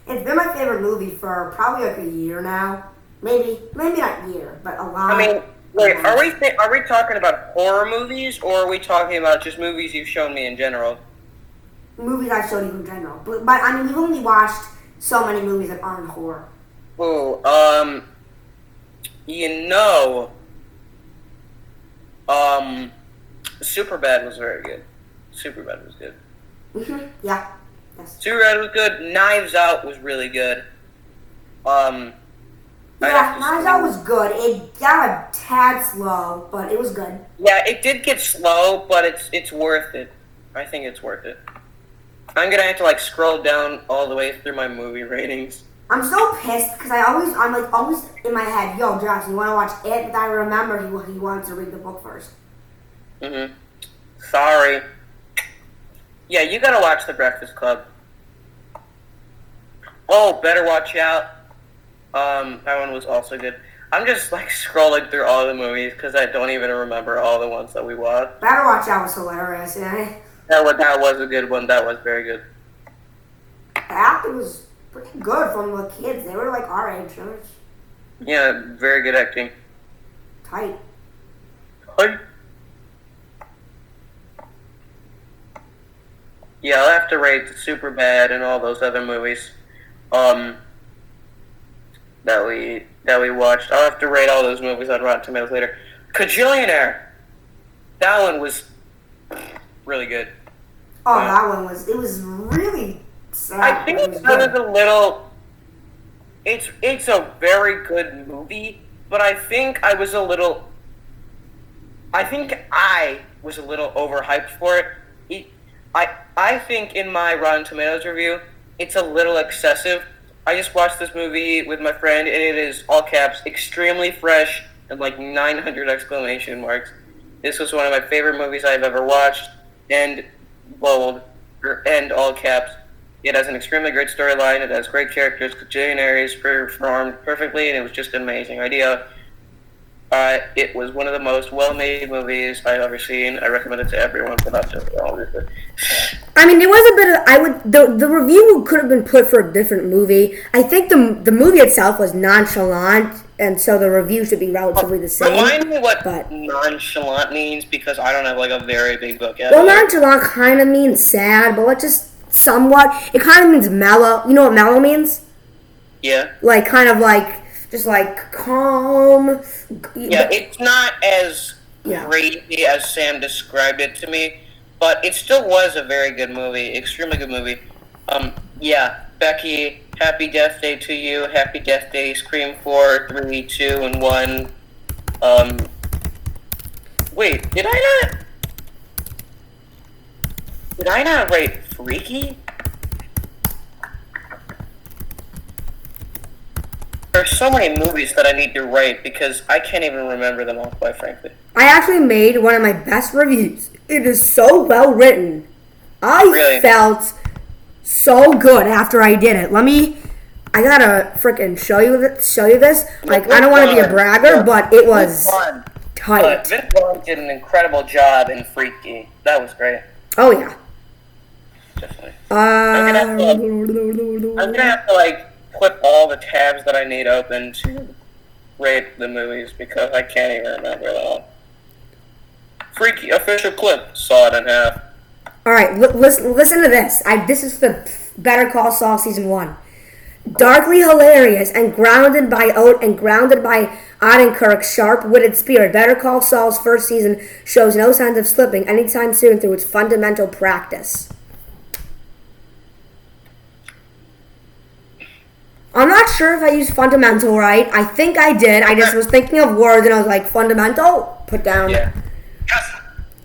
It's been my favorite movie for probably like a year now. Maybe not a year, but a lot. I mean, wait, are we talking about horror movies, or are we talking about just movies you've shown me in general? Movies I've shown you in general. But I mean, you've only watched so many movies that aren't horror. Oh, you know, Superbad was very good. Superbad was good. Yeah. Yes. Superbad was good. Knives Out was really good. Yeah, Knives Out was good. It got a tad slow, but it was good. Yeah, it did get slow, but it's worth it. I think it's worth it. I'm gonna have to like scroll down all the way through my movie ratings. I'm so pissed because I'm always in my head, yo, Josh, you want to watch it? But I remember he wanted to read the book first. Sorry. Yeah, you gotta watch The Breakfast Club. Oh, Better Watch Out. That one was also good. I'm just like scrolling through all the movies because I don't even remember all the ones that we watched. Better Watch Out was hilarious, yeah. That was a good one. That was very good. The acting was pretty good from the kids. They were like our age. So Yeah, very good acting. tight. Hi. Yeah, I'll have to rate Superbad and all those other movies that we watched. I'll have to rate all those movies on Rotten Tomatoes later. Kajillionaire! That one was really good. Oh, that one was really sad. I think it was a little... It's a very good movie, but I think I was a little overhyped for it. I think in my Rotten Tomatoes review, it's a little excessive. I just watched this movie with my friend, and it is, all caps, extremely fresh, and like 900 exclamation marks. This was one of my favorite movies I've ever watched, and bold, and all caps. It has an extremely great storyline, it has great characters, Kajillionaire is performed perfectly, and it was just an amazing idea. It was one of the most well-made movies I've ever seen. I recommend it to everyone, but not just all of it. I mean, it was a bit of... the review could have been put for a different movie. I think the movie itself was nonchalant, and so the review should be relatively the same. Remind me what nonchalant means, because I don't have like a very big vocabulary. Well, nonchalant kind of means sad, but just somewhat. It kind of means mellow. You know what mellow means? Yeah. Like, kind of like... just like calm. Yeah, it's not as crazy as Sam described it to me, but it still was a very good movie, extremely good movie. Yeah, Becky, happy death day to you. Happy death day, Scream 4, 3, 2, and 1. Wait, did I not rate Freaky? There are so many movies that I need to rate because I can't even remember them all, quite frankly. I actually made one of my best reviews. It is so well written. I felt so good after I did it. I gotta freaking show you this. Like, I don't want to be a bragger, but it was tight. Vince Vaughn did an incredible job in Freaky. That was great. Oh yeah. Definitely. I'm gonna have to like put all the tabs that I need open to rate the movies because I can't even remember it all. Freaky official clip, saw it in half. All right, listen to this. This is the Better Call Saul season 1. Darkly hilarious and grounded by Odenkirk's sharp-witted spirit, Better Call Saul's first season shows no signs of slipping anytime soon through its fundamental practice. I'm not sure if I used fundamental right. I think I did. I just was thinking of words and I was like, fundamental? Put down. Yeah.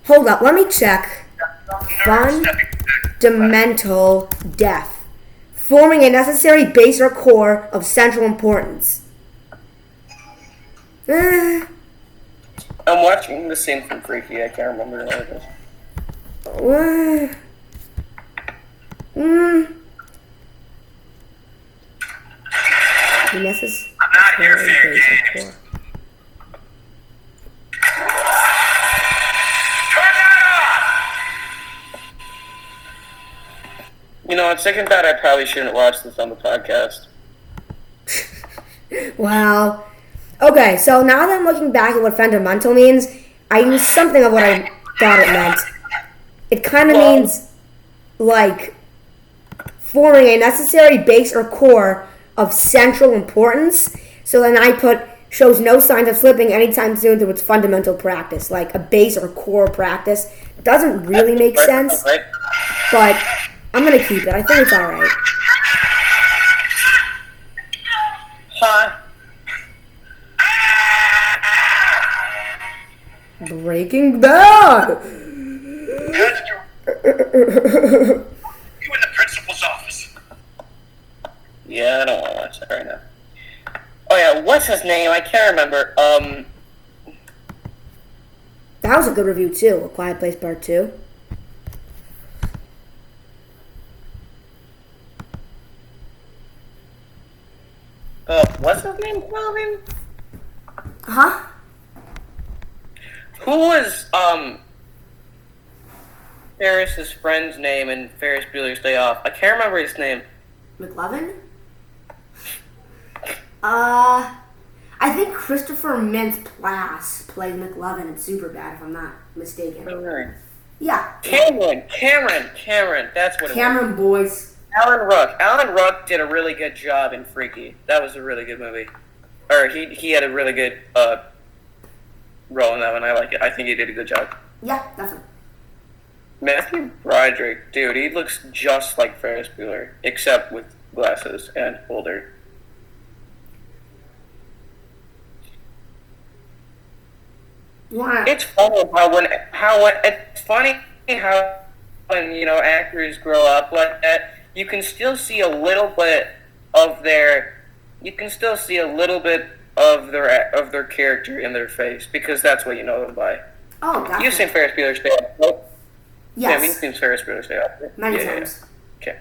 Hold up, let me check. Fundamental depth. Forming a necessary base or core of central importance. I'm watching the scene from Freaky. I can't remember what it is. I'm not here for your games. On second thought, I probably shouldn't watch this on the podcast. Wow. Okay, so now that I'm looking back at what fundamental means, I knew something of what I thought it meant. It kind of means, like, forming a necessary base or core of central importance. So then I put, shows no signs of slipping anytime soon through its fundamental practice, like a base or core practice. Doesn't really make sense, but I'm going to keep it. I think it's all right. Huh? Breaking Bad! You in the principal's office. Yeah, I don't want to watch that right now. Oh yeah, what's his name? I can't remember. That was a good review too, A Quiet Place Part 2. What's his name, Calvin? Huh? Who was, Ferris's friend's name in Ferris Bueller's Day Off? I can't remember his name. McLovin? I think Christopher Mintz-Plasse played McLovin in Superbad, if I'm not mistaken. Alright. Yeah. Cameron, that's what it was. Cameron Boyce. Alan Ruck did a really good job in Freaky. That was a really good movie. Or he had a really good role in that one. I like it. I think he did a good job. Yeah, definitely. Matthew Broderick, dude, he looks just like Ferris Bueller, except with glasses and older. It's funny how when actors grow up like that, you can still see a little bit of their character in their face, because that's what you know them by. Oh, definitely. You've seen Ferris Bueller's Day Off, right? Yes. Yeah, we've seen Ferris Bueller's Day Off. Many times. Yeah. Okay.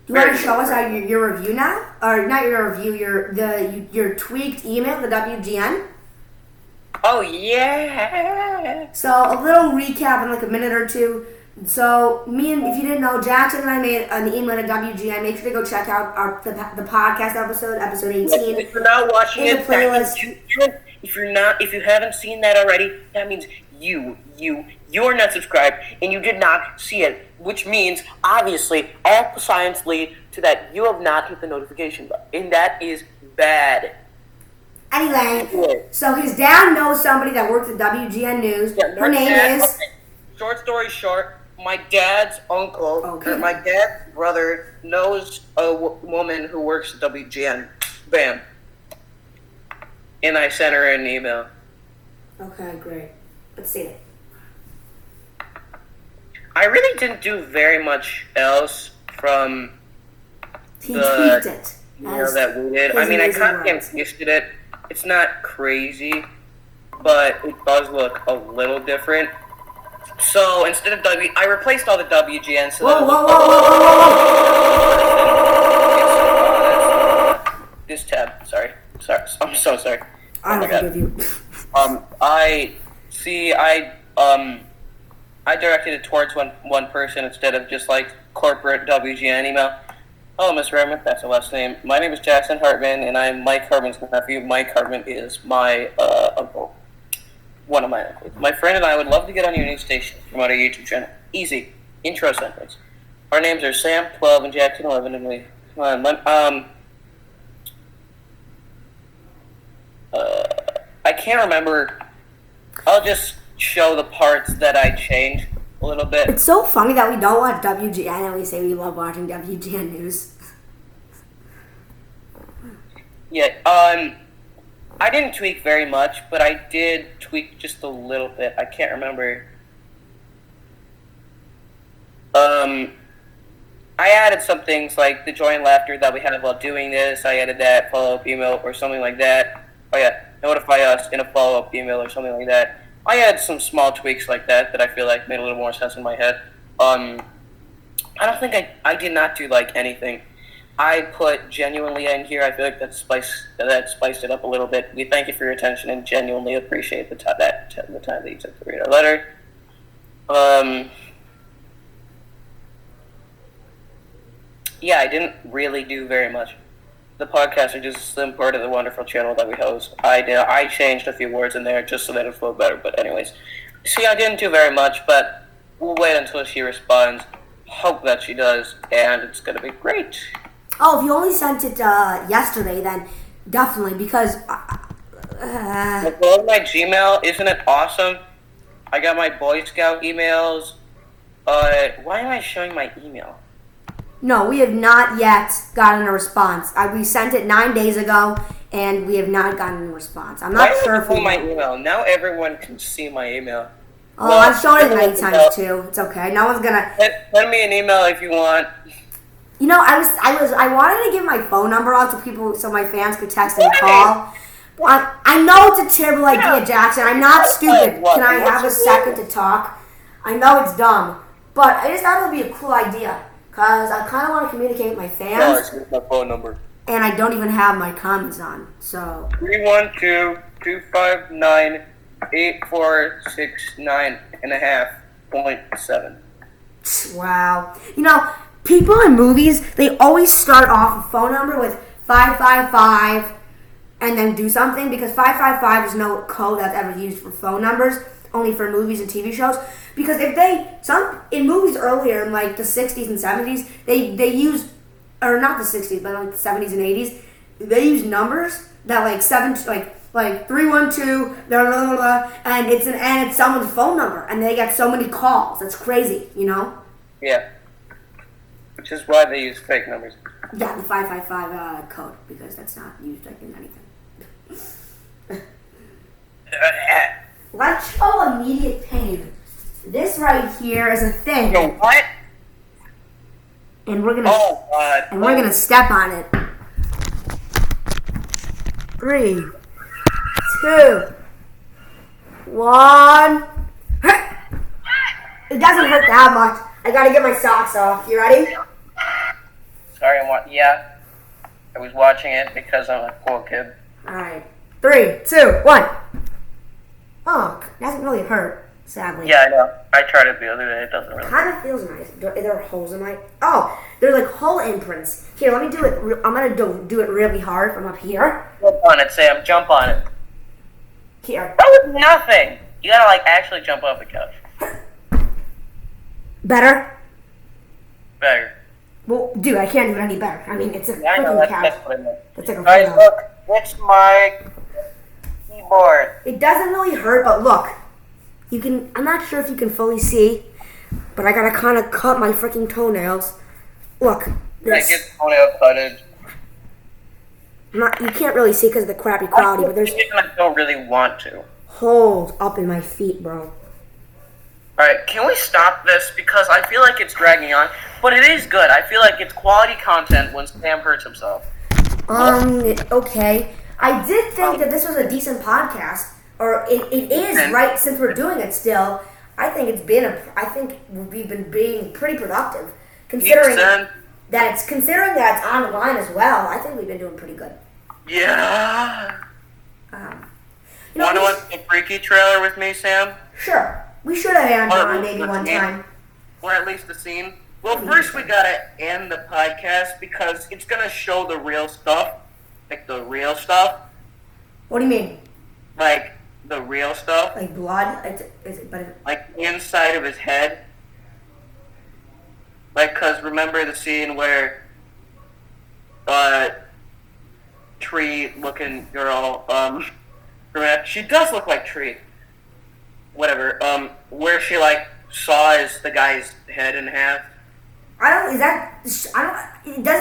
You want to show us your review now? Or not your review, your tweaked email, the WGN? Oh, yeah. So, a little recap in like a minute or two. So, if you didn't know, Jackson and I made an email to WGN. Make sure to go check out the podcast episode 18. If you're not watching in the playlist. If you haven't seen that already, that means you're not subscribed and you did not see it, which means obviously all signs lead to that you have not hit the notification button, and that is bad. Anyway, so his dad knows somebody that works at WGN News. Yeah, her name is. Okay. Short story short, my dad's uncle, Okay. or my dad's brother, knows a woman who works at WGN. Bam. And I sent her an email. Okay, great. Let's see it. I really didn't do very much else from He tweaked it. that we did. I mean, I kind of pasted it. It's not crazy, but it does look a little different. So instead of I replaced all the WGN. So Whoa. This tab. Sorry. I'm so sorry. I don't forgive you. I directed it towards one person instead of just like corporate WGN email. Hello, Mr. Hartman. That's the last name. My name is Jackson Hartman, and I'm Mike Hartman's nephew. Mike Hartman is my uncle. One of my uncles. My friend and I would love to get on your new station from our YouTube channel. Easy. Intro sentence. Our names are Sam, 12, and Jackson, 11, and we... I can't remember. I'll just show the parts that I changed a little bit. It's so funny that we don't watch WGN and we say we love watching WGN News. Yeah, I didn't tweak very much, but I did tweak just a little bit. I can't remember. I added some things like the joy and laughter that we had while doing this. I added that follow-up email or something like that. Oh yeah, notify us in a follow-up email or something like that. I had some small tweaks like that I feel like made a little more sense in my head. I don't think I did not do like anything. I put genuinely in here. I feel like that spiced it up a little bit. We thank you for your attention and genuinely appreciate the time that you took to read our letter. Yeah, I didn't really do very much. The podcasts are just a slim part of the wonderful channel that we host. I changed a few words in there just so that it flowed better. But anyways, see, I didn't do very much, but we'll wait until she responds. Hope that she does, and it's gonna be great. Oh, if you only sent it yesterday, then definitely, because... Well, my Gmail, isn't it awesome? I got my Boy Scout emails. Why am I showing my email? No, we have not yet gotten a response. We sent it 9 days ago, and we have not gotten a response. I'm not sure if we... my email? Now everyone can see my email. Oh, well, I've shown it many times, too. It's okay. No one's gonna... Send me an email if you want. You know, I wanted to give my phone number out so my fans could text and call. I know it's a terrible idea, Jackson. I'm not stupid. Can I have a second to talk? I know it's dumb, but I just thought it would be a cool idea because I kind of want to communicate with my fans. Here's my phone number. And I don't even have my comments on, so. 312-259-8469.7. Wow. You know, people in movies, they always start off a phone number with 555 and then do something because 555 is no code that's ever used for phone numbers, only for movies and TV shows. Because if in movies earlier in like the 60s and 70s, they used, or not the 60s, but like the 70s and 80s, they used numbers that like 312, blah, blah, blah, blah, and it's someone's phone number, and they get so many calls. That's crazy, you know? Yeah. Which is why they use fake numbers. Yeah, the 555 code, because that's not used like in anything. Let's show immediate pain. This right here is a thing. Yo, what? And we're gonna we're gonna step on it. 3, 2, 1. It doesn't hurt that much. I gotta get my socks off. You ready? Sorry, yeah. I was watching it because I'm a cool kid. Alright. 3, 2, 1. Oh, it doesn't really hurt, sadly. Yeah, I know. I tried it the other day. It doesn't really It kind of feels nice. Are there holes in my... Oh, they're like hole imprints. Here, let me do it. I'm going to do it really hard from up here. Jump on it, Sam. Jump on it. Here. That was nothing. You gotta, like, actually jump off the couch. Better? Better. Well, dude, I can't do it any better. I mean, it's a Yeah, I know. freaking That's couch. what I meant. It's like a Guys, freaking- look. It's my keyboard. It doesn't really hurt, but look. You can... I'm not sure if you can fully see, but I gotta kind of cut my freaking toenails. Look. I This. get toenail cutted. You can't really see because of the crappy quality, but there's I don't really want to. holes up in my feet, bro. Alright, can we stop this? Because I feel like it's dragging on. But it is good. I feel like it's quality content when Sam hurts himself. Okay. I did think that this was a decent podcast, or it is, right, since we're doing it still. I think we've been being pretty productive. Considering that it's online as well, I think we've been doing pretty good. Yeah. You know, Want to watch the Freaky trailer with me, Sam? Sure. We should have had on maybe one time. Or at least the scene. Well, first we gotta end the podcast because it's gonna show the real stuff. Like the real stuff. What do you mean? Like the real stuff. Like blood? Like the inside of his head. Like, cause remember the scene where tree-looking girl, she does look like Tree. Whatever. Where she like saws the guy's head in half. Doesn't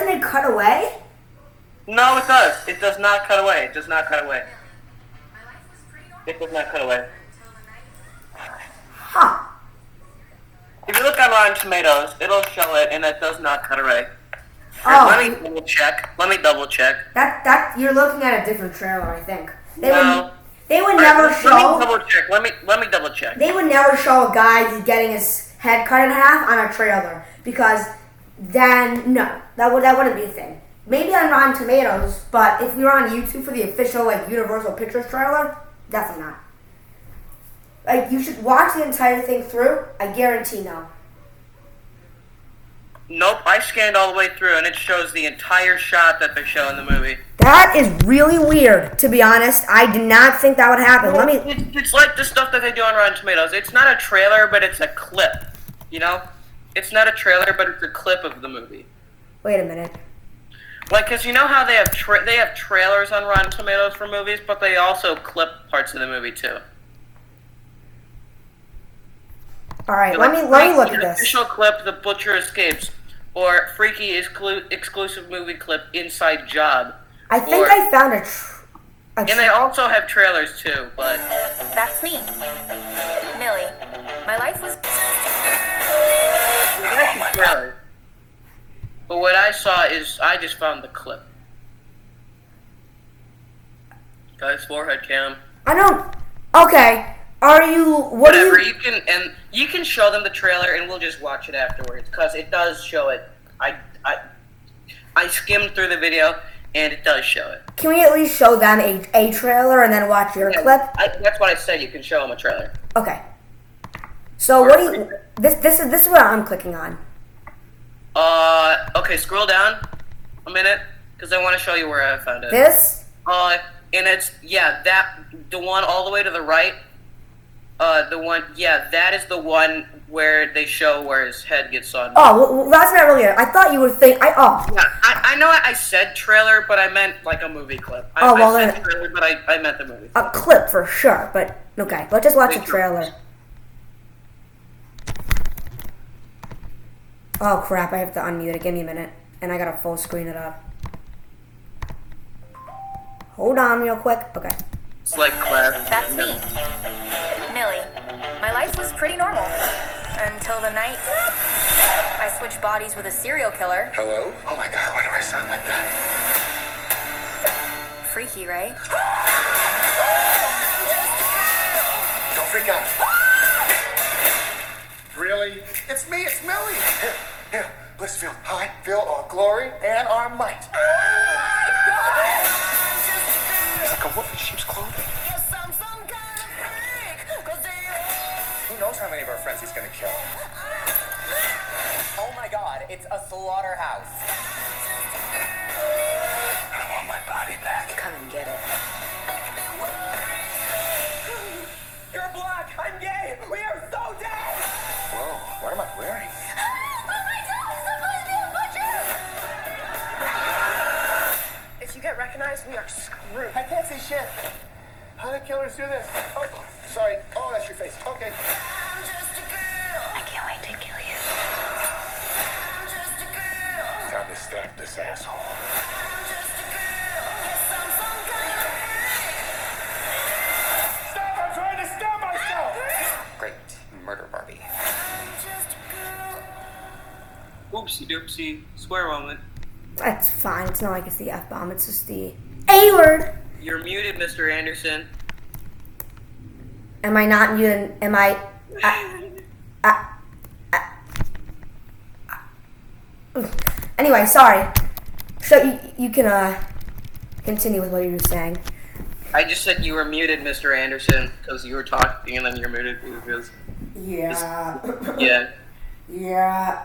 it cut away? No, it does. It does not cut away. It does not cut away. It does not cut away. Huh. If you look on Rotten Tomatoes, it'll show it, and it does not cut away. Oh. Let me double check. That you're looking at a different trailer, I think. No. They would never show. Let me double check. They would never show a guy getting his head cut in half on a trailer because then no, that wouldn't be a thing. Maybe on Rotten Tomatoes, but if we were on YouTube for the official like Universal Pictures trailer, definitely not. Like you should watch the entire thing through. I guarantee no. Nope, I scanned all the way through and it shows the entire shot that they show in the movie. That is really weird, to be honest. I did not think that would happen. It's like the stuff that they do on Rotten Tomatoes. It's not a trailer, but it's a clip. You know? It's not a trailer, but it's a clip of the movie. Wait a minute. Like, because you know how they have trailers on Rotten Tomatoes for movies, but they also clip parts of the movie, too. Alright, let me look at this. Official clip, The Butcher Escapes. Or Freaky exclusive movie clip, Inside Job. I think I found and they also have trailers too, but... That's me. Millie. My life was... Trailers. But what I saw is, I just found the clip. Guy's forehead cam. I don't... Okay. Are you... Whatever, you can show them the trailer and we'll just watch it afterwards, because it does show it. I skimmed through the video and it does show it. Can we at least show them a trailer and then watch your clip? That's what I said, you can show them a trailer. Okay. So what do you... This is what I'm clicking on. Okay, scroll down a minute, because I want to show you where I found it. This? And it's, the one all the way to the right. That is the one where they show where his head gets on. Oh, well, that's not really it. I thought you were thinking... I know I said trailer, but I meant like a movie clip. I said trailer, but I meant the movie clip. A clip for sure, but okay. Let's just watch the trailer. Oh crap, I have to unmute it. Give me a minute. And I gotta full screen it up. Hold on real quick. Okay. It's like class. That's me. Millie. My life was pretty normal. Until the night I switched bodies with a serial killer. Hello? Oh my god, why do I sound like that? Freaky, right? Don't freak out. Really? It's me, it's Millie. Here, let's feel high, feel our glory and our might. It's like a wolf in sheep's clothing. Who knows how many of our friends he's gonna kill? Oh my god, it's a slaughterhouse. I want my body back. Come and get it. You're black, I'm gay, we are so dead! Whoa, what am I wearing? If you get recognized, we are screwed. I can't see shit. How do killers do this? Oh, sorry. Oh, that's your face. Okay. I can't wait to kill you. Time to stab this asshole. Stop! I'm trying to stab myself! Great. Murder Barbie. Oopsie doopsie. Swear moment. That's fine. It's not like it's the F-bomb. It's just the A-word. You're muted, Mr. Anderson. Am I not muted? Am I... Anyway, sorry. So you can continue with what you were saying. I just said you were muted, Mr. Anderson, because you were talking and then you're muted because... Yeah. Yeah. Yeah.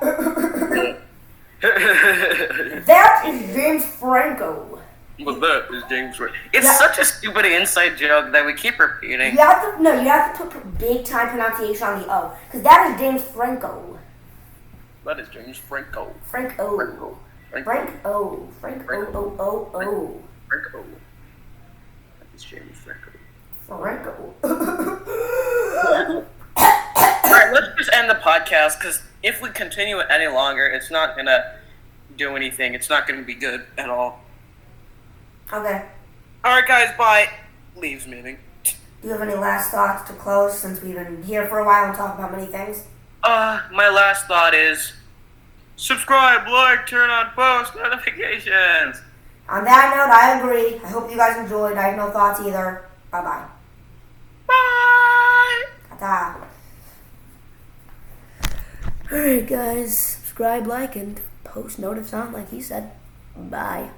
That is James Franco. Well, that is James Franco. It's such a stupid inside joke that we keep repeating. You have to put big time pronunciation on the O, because that is James Franco. That is James Franco. Franco. Franco. Franco. Franco. Franco. That is James Franco. Franco. Alright, let's just end the podcast, because if we continue it any longer, it's not going to do anything. It's not going to be good at all. Okay. Alright, guys, bye. Leaves meeting. Do you have any last thoughts to close, since we've been here for a while and talked about many things? My last thought is, subscribe, like, turn on post notifications. On that note, I agree. I hope you guys enjoyed. I have no thoughts either. Bye-bye. Ta. Alright guys, subscribe, like, and post notifs on like he said. Bye.